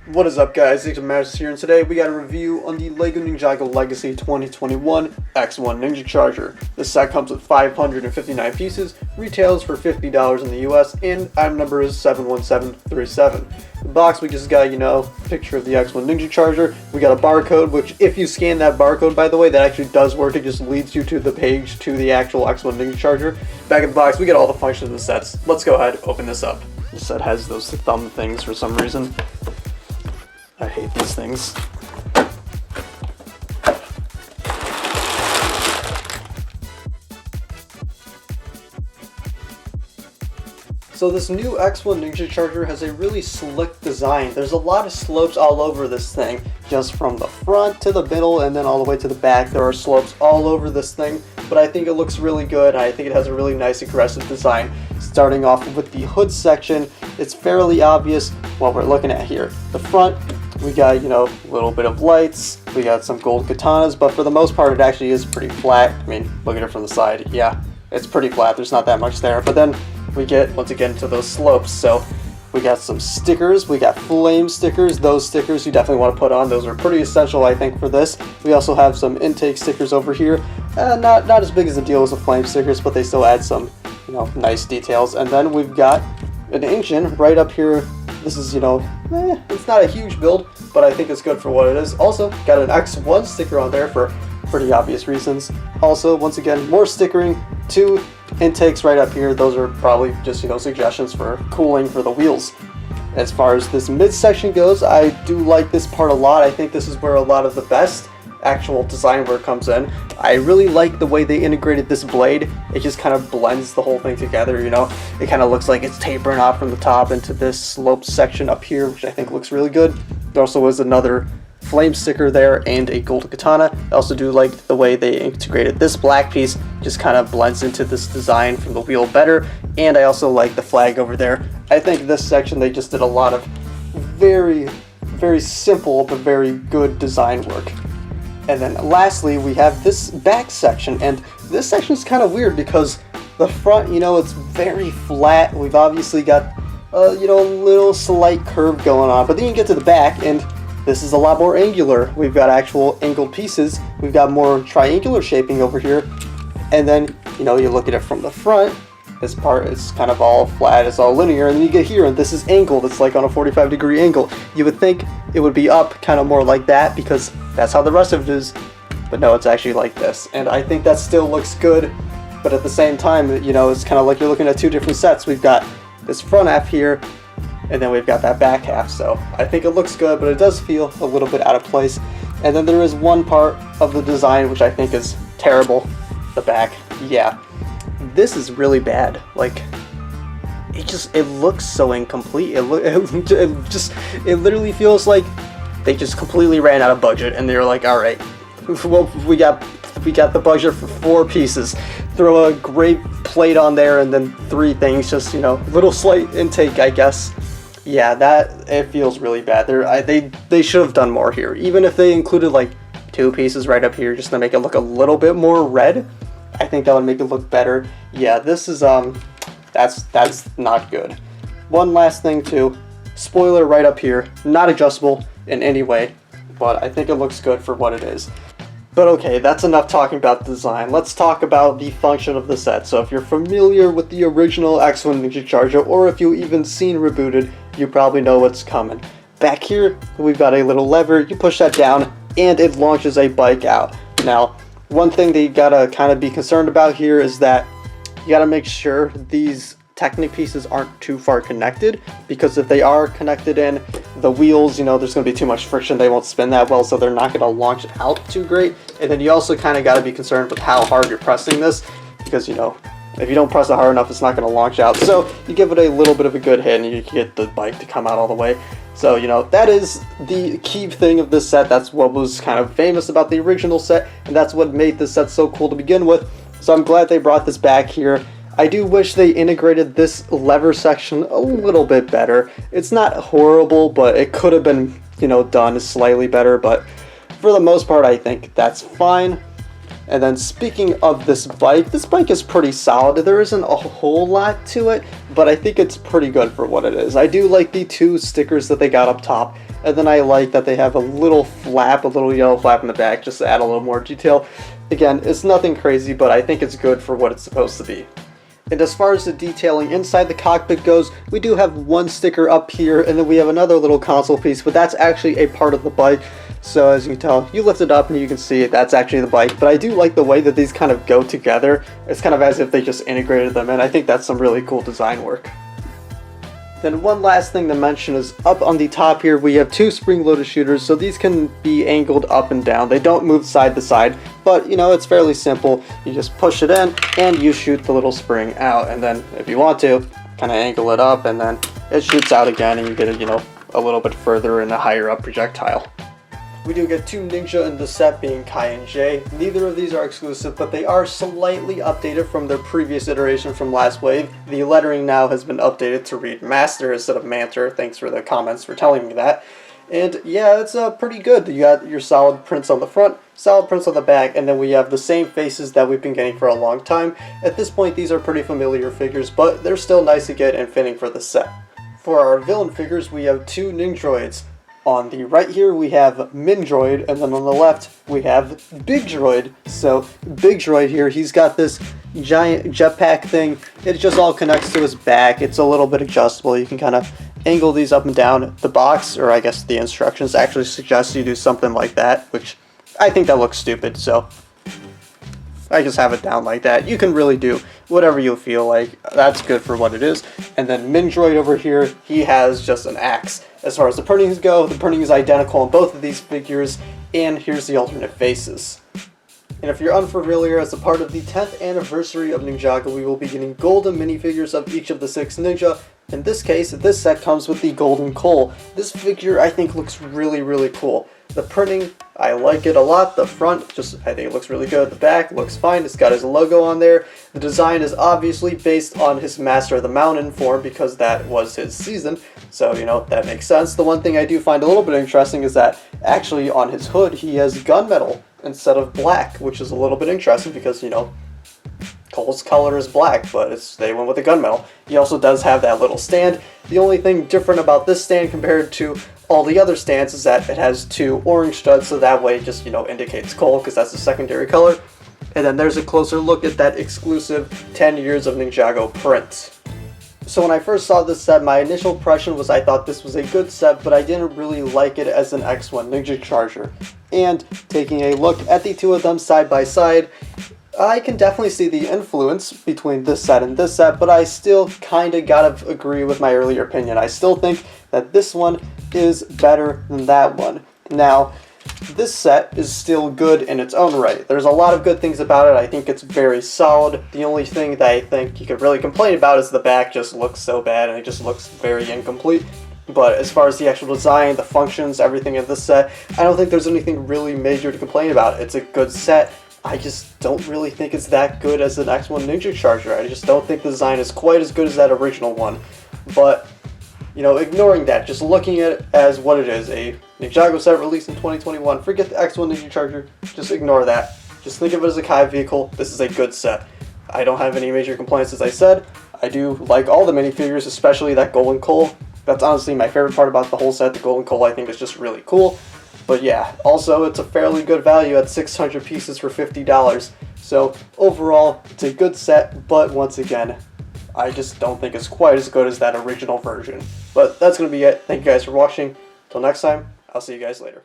What is up, guys? X-Masters here, and today we got a review on the LEGO Ninjago Legacy 2021 X-1 Ninja Charger. This set comes with 559 pieces, retails for $50 in the US, and item number is 71737. The box, we just got, a picture of the X-1 Ninja Charger. We got a barcode, which if you scan that barcode, by the way, that actually does work. It just leads you to the page to the actual X-1 Ninja Charger. Back in the box, we got all the functions of the sets. Let's go ahead and open this up. This set has those thumb things for some reason. I hate these things. So this new X-1 Ninja Charger has a really slick design. There's a lot of slopes all over this thing, just from the front to the middle and then all the way to the back. There are slopes all over this thing, but I think it looks really good. I think it has a really nice aggressive design. Starting off with the hood section, it's fairly obvious what we're looking at here. The front, we got, a little bit of lights, we got some gold katanas, but for the most part it actually is pretty flat. I mean, look at it from the side. Yeah, it's pretty flat, there's not that much there. But then we get, once again, to those slopes. So we got some stickers, we got flame stickers. Those stickers you definitely want to put on. Those are pretty essential, I think, for this. We also have some intake stickers over here. Not as big as a deal as the flame stickers, but they still add some, nice details. And then we've got an engine right up here. This is, it's not a huge build, but I think it's good for what it is. Also, got an X-1 sticker on there for pretty obvious reasons. Also, once again, more stickering, 2 intakes right up here. Those are probably just, suggestions for cooling for the wheels. As far as this midsection goes, I do like this part a lot. I think this is where a lot of the best actual design work comes in. I really like the way they integrated this blade. It just kind of blends the whole thing together, It kind of looks like it's tapering off from the top into this sloped section up here, which I think looks really good. There also is another flame sticker there and a gold katana. I also do like the way they integrated this black piece. Just kind of blends into this design from the wheel better. And I also like the flag over there. I think this section they just did a lot of very, very simple but very good design work. And then lastly, we have this back section, and this section is kind of weird because the front, it's very flat. We've obviously got, a little slight curve going on, but then you get to the back, and this is a lot more angular. We've got actual angled pieces. We've got more triangular shaping over here, and then, you look at it from the front. This part is kind of all flat, it's all linear, and then you get here, and this is angled. It's like on a 45-degree angle. You would think it would be up kind of more like that because that's how the rest of it is, but no, it's actually like this. And I think that still looks good, but at the same time, it's kind of like you're looking at 2 different sets. We've got this front half here, and then we've got that back half. So I think it looks good, but it does feel a little bit out of place. And then there is one part of the design which I think is terrible. The back, yeah. This is really bad. Like, it looks so incomplete. It literally feels like they just completely ran out of budget and they were like, all right, well, we got the budget for 4 pieces. Throw a great plate on there and then 3 things, just, little slight intake, I guess. Yeah, it feels really bad. They should have done more here. Even if they included like 2 pieces right up here just to make it look a little bit more red, I think that would make it look better. Yeah, this is, that's not good. One last thing too, spoiler right up here, not adjustable in any way, but I think it looks good for what it is. But okay, that's enough talking about design. Let's talk about the function of the set. So if you're familiar with the original X-1 Ninja Charger, or if you've even seen Rebooted, you probably know what's coming. Back here, we've got a little lever. You push that down, and it launches a bike out. Now, one thing that you gotta kind of be concerned about here is that you gotta make sure these Technic pieces aren't too far connected, because if they are connected in, the wheels, there's gonna be too much friction. They won't spin that well, so they're not gonna launch out too great. And then you also kind of gotta be concerned with how hard you're pressing this, because if you don't press it hard enough, it's not gonna launch out. So you give it a little bit of a good hit, and you can get the bike to come out all the way. So, that is the key thing of this set. That's what was kind of famous about the original set, and that's what made this set so cool to begin with. So I'm glad they brought this back here. I do wish they integrated this lever section a little bit better. It's not horrible, but it could have been, done slightly better, but for the most part, I think that's fine. And then speaking of this bike is pretty solid. There isn't a whole lot to it, but I think it's pretty good for what it is. I do like the 2 stickers that they got up top, and then I like that they have a little flap, a little yellow flap in the back, just to add a little more detail. Again, it's nothing crazy, but I think it's good for what it's supposed to be. And as far as the detailing inside the cockpit goes, we do have 1 sticker up here, and then we have another little console piece, but that's actually a part of the bike. So as you can tell, you lift it up and you can see it, that's actually the bike. But I do like the way that these kind of go together. It's kind of as if they just integrated them in. I think that's some really cool design work. Then one last thing to mention is up on the top here we have 2 spring-loaded shooters, so these can be angled up and down. They don't move side to side, but you know, it's fairly simple. You just push it in and you shoot the little spring out, and then if you want to, kind of angle it up and then it shoots out again and you get it, you know, a little bit further in a higher up projectile. We do get 2 Ninja in the set, being Kai and Jay. Neither of these are exclusive, but they are slightly updated from their previous iteration from last wave. The lettering now has been updated to read Master instead of Manter. Thanks for the comments for telling me that. And yeah, it's pretty good. You got your solid prints on the front, solid prints on the back, and then we have the same faces that we've been getting for a long time. At this point, these are pretty familiar figures, but they're still nice to get and fitting for the set. For our villain figures, we have 2 Ninjroids. On the right here we have Mindroid, and then on the left we have Big Droid. So Big Droid here, he's got this giant jetpack thing. It just all connects to his back. It's a little bit adjustable. You can kind of angle these up and down. The box, or I guess the instructions, actually suggest you do something like that, which I think that looks stupid, so I just have it down like that. You can really do whatever you feel like. That's good for what it is. And then Mindroid over here, he has just an axe. As far as the printings go, the printing is identical on both of these figures, and here's the alternate faces. And if you're unfamiliar, as a part of the 10th anniversary of Ninjago, we will be getting golden minifigures of each of the 6 ninja. In this case, this set comes with the Golden Coal. This figure I think looks really, really cool. The printing, I like it a lot. The front, I think it looks really good. The back looks fine. It's got his logo on there. The design is obviously based on his Master of the Mountain form because that was his season. So, you know, that makes sense. The one thing I do find a little bit interesting is that actually on his hood he has gunmetal instead of black, which is a little bit interesting because, you know, Cole's color is black, but they went with the gunmetal. He also does have that little stand. The only thing different about this stand compared to all the other stands is that it has 2 orange studs, so that way it just, you know, indicates Cole because that's the secondary color. And then there's a closer look at that exclusive 10 years of Ninjago print. So when I first saw this set, my initial impression was I thought this was a good set, but I didn't really like it as an X-1 Ninja Charger. And taking a look at the 2 of them side by side, I can definitely see the influence between this set and this set, but I still kind of gotta agree with my earlier opinion. I still think that this one is better than that one. Now, this set is still good in its own right. There's a lot of good things about it. I think it's very solid. The only thing that I think you could really complain about is the back just looks so bad and it just looks very incomplete. But as far as the actual design, the functions, everything in this set, I don't think there's anything really major to complain about. It's a good set. I just don't really think it's that good as an X-1 Ninja Charger. I just don't think the design is quite as good as that original one. But, you know, ignoring that, just looking at it as what it is, a Ninjago set released in 2021, forget the X-1 Ninja Charger, just ignore that. Just think of it as a Kai vehicle. This is a good set. I don't have any major complaints, as I said. I do like all the minifigures, especially that Golden Coal. That's honestly my favorite part about the whole set. The Golden Coal I think is just really cool. But yeah, also it's a fairly good value at 600 pieces for $50. So overall, it's a good set, but once again, I just don't think it's quite as good as that original version. But that's going to be it. Thank you guys for watching. Till next time, I'll see you guys later.